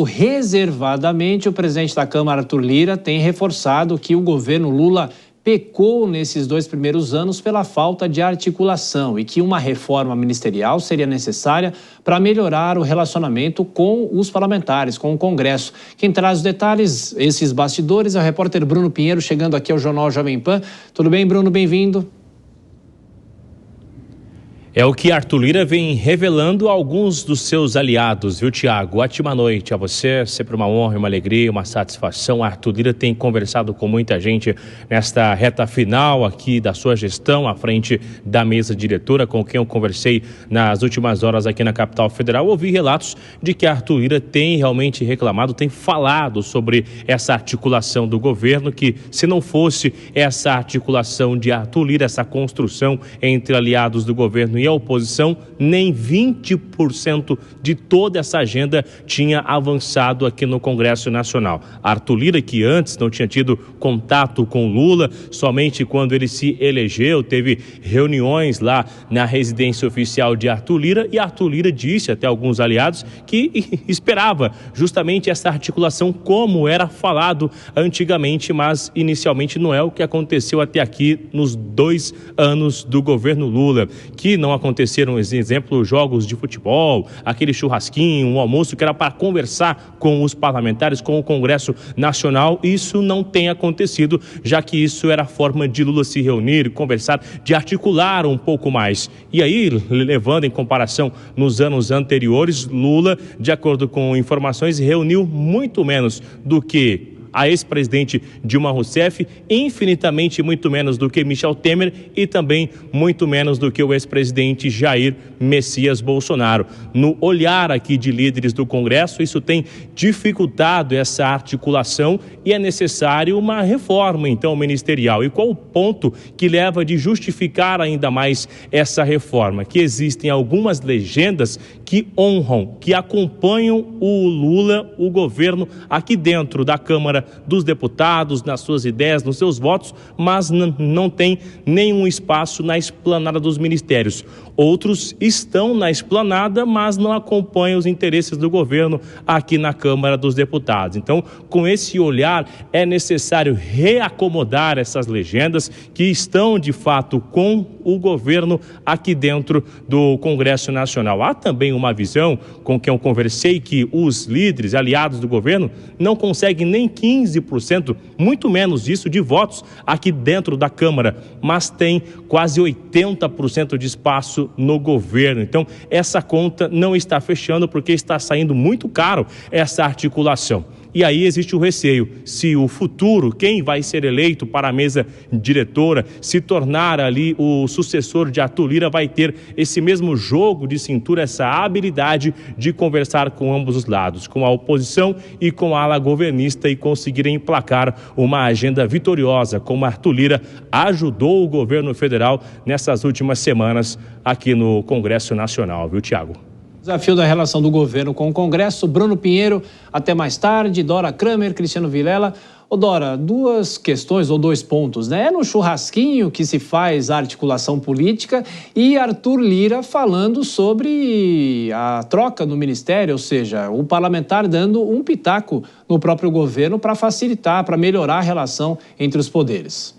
Reservadamente, o presidente da Câmara, Arthur Lira, tem reforçado que o governo Lula pecou nesses 2 primeiros anos pela falta de articulação e que uma reforma ministerial seria necessária para melhorar o relacionamento com os parlamentares, com o Congresso. Quem traz os detalhes, esses bastidores, é o repórter Bruno Pinheiro, chegando aqui ao Jornal Jovem Pan. Tudo bem, Bruno? Bem-vindo. É o que Arthur Lira vem revelando a alguns dos seus aliados, viu, Tiago? Ótima noite a você, sempre uma honra, uma alegria, uma satisfação. Arthur Lira tem conversado com muita gente nesta reta final aqui da sua gestão, à frente da mesa diretora, com quem eu conversei nas últimas horas aqui na capital federal. Ouvi relatos de que Arthur Lira tem realmente reclamado, tem falado sobre essa articulação do governo, que se não fosse essa articulação de Arthur Lira, essa construção entre aliados do governo e a oposição, nem 20% de toda essa agenda tinha avançado aqui no Congresso Nacional. Arthur Lira, que antes não tinha tido contato com Lula, somente quando ele se elegeu, teve reuniões lá na residência oficial de Arthur Lira, e Arthur Lira disse até alguns aliados que esperava justamente essa articulação como era falado antigamente, mas inicialmente não é o que aconteceu até aqui nos 2 anos do governo Lula, que não aconteceram, exemplo, jogos de futebol, aquele churrasquinho, um almoço que era para conversar com os parlamentares, com o Congresso Nacional. Isso não tem acontecido, já que isso era a forma de Lula se reunir, conversar, de articular um pouco mais. E aí, levando em comparação nos anos anteriores, Lula, de acordo com informações, reuniu muito menos do que a ex-presidente Dilma Rousseff, infinitamente muito menos do que Michel Temer e também muito menos do que o ex-presidente Jair Messias Bolsonaro. No olhar aqui de líderes do Congresso, isso tem dificultado essa articulação e é necessário uma reforma, então, ministerial. E qual o ponto que leva de justificar ainda mais essa reforma? Que existem algumas legendas que honram, que acompanham o Lula, o governo, aqui dentro da Câmara dos Deputados, nas suas ideias, nos seus votos, mas não tem nenhum espaço na esplanada dos ministérios. Outros estão na esplanada, mas não acompanham os interesses do governo aqui na Câmara dos Deputados. Então, com esse olhar, é necessário reacomodar essas legendas que estão, de fato, com o governo aqui dentro do Congresso Nacional. Há também uma visão com quem eu conversei que os líderes, aliados do governo, não conseguem nem 15%, muito menos isso, de votos aqui dentro da Câmara, mas tem quase 80% de espaço no governo. Então, essa conta não está fechando porque está saindo muito caro essa articulação. E aí existe o receio, se o futuro, quem vai ser eleito para a mesa diretora, se tornar ali o sucessor de Arthur Lira, vai ter esse mesmo jogo de cintura, essa habilidade de conversar com ambos os lados, com a oposição e com a ala governista, e conseguir emplacar uma agenda vitoriosa, como Arthur Lira ajudou o governo federal nessas últimas semanas aqui no Congresso Nacional, viu, Tiago? Desafio da relação do governo com o Congresso. Bruno Pinheiro, até mais tarde. Dora Kramer, Cristiano Vilela. Ô Dora, 2 questões ou 2 pontos, né? É no churrasquinho que se faz a articulação política e Arthur Lira falando sobre a troca no ministério, ou seja, o parlamentar dando um pitaco no próprio governo para facilitar, para melhorar a relação entre os poderes.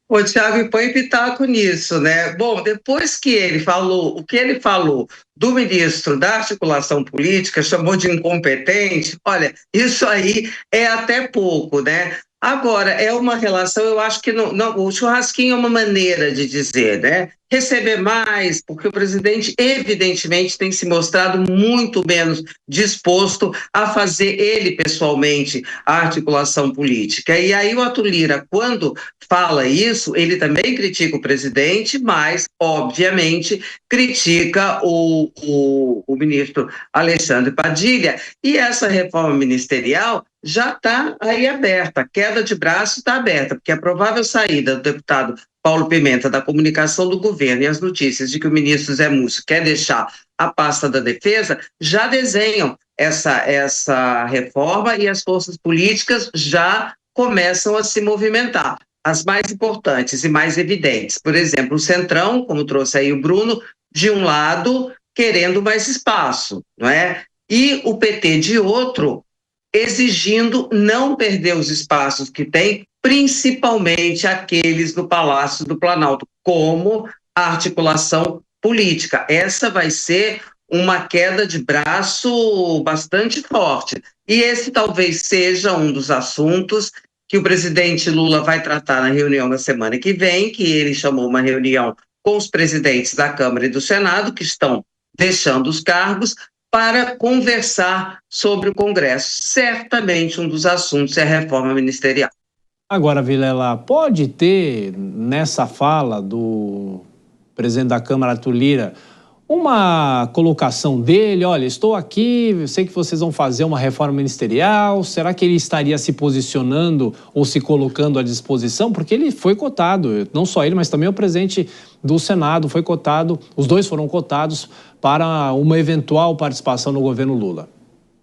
O Thiago põe pitaco nisso, né? Bom, depois que ele falou, o que ele falou do ministro da articulação política, chamou de incompetente, olha, isso aí é até pouco, né? Agora, é uma relação, eu acho que o churrasquinho é uma maneira de dizer, né? Receber mais, porque o presidente evidentemente tem se mostrado muito menos disposto a fazer ele pessoalmente a articulação política. E aí o Arthur Lira, quando fala isso, ele também critica o presidente, mas obviamente critica o ministro Alexandre Padilha, e essa reforma ministerial já está aí aberta, a queda de braço está aberta, porque a provável saída do deputado Paulo Pimenta da comunicação do governo e as notícias de que o ministro Zé Múcio quer deixar a pasta da defesa já desenham essa reforma, e as forças políticas já começam a se movimentar. As mais importantes e mais evidentes, por exemplo, o Centrão, como trouxe aí o Bruno, de um lado querendo mais espaço, não é? e o PT de outro, exigindo não perder os espaços que tem, principalmente aqueles do Palácio do Planalto, como a articulação política. Essa vai ser uma queda de braço bastante forte. E esse talvez seja um dos assuntos que o presidente Lula vai tratar na reunião da semana que vem, que ele chamou uma reunião com os presidentes da Câmara e do Senado, que estão deixando os cargos, para conversar sobre o Congresso. Certamente um dos assuntos é a reforma ministerial. Agora, Vilela, pode ter nessa fala do presidente da Câmara, Arthur Lira, uma colocação dele, olha, estou aqui, eu sei que vocês vão fazer uma reforma ministerial, será que ele estaria se posicionando ou se colocando à disposição? Porque ele foi cotado, não só ele, mas também o presidente do Senado foi cotado, os dois foram cotados para uma eventual participação no governo Lula.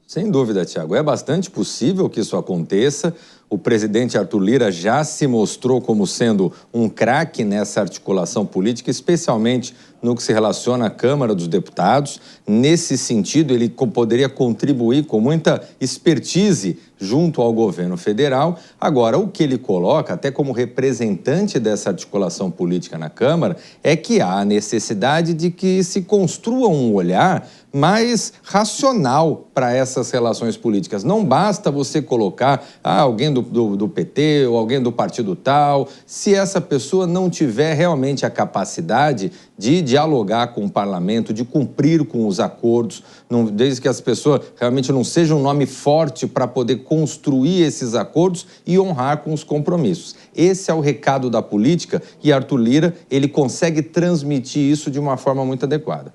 Sem dúvida, Tiago. É bastante possível que isso aconteça. O presidente Arthur Lira já se mostrou como sendo um craque nessa articulação política, especialmente no que se relaciona à Câmara dos Deputados. Nesse sentido, ele poderia contribuir com muita expertise junto ao governo federal. Agora, o que ele coloca, até como representante dessa articulação política na Câmara, é que há a necessidade de que se construa um olhar mais racional para essas relações políticas. Não basta você colocar alguém do PT ou alguém do partido tal, se essa pessoa não tiver realmente a capacidade de dialogar com o parlamento, de cumprir com os acordos, desde que as pessoas realmente não sejam um nome forte para poder construir esses acordos e honrar com os compromissos. Esse é o recado da política e Arthur Lira, ele consegue transmitir isso de uma forma muito adequada.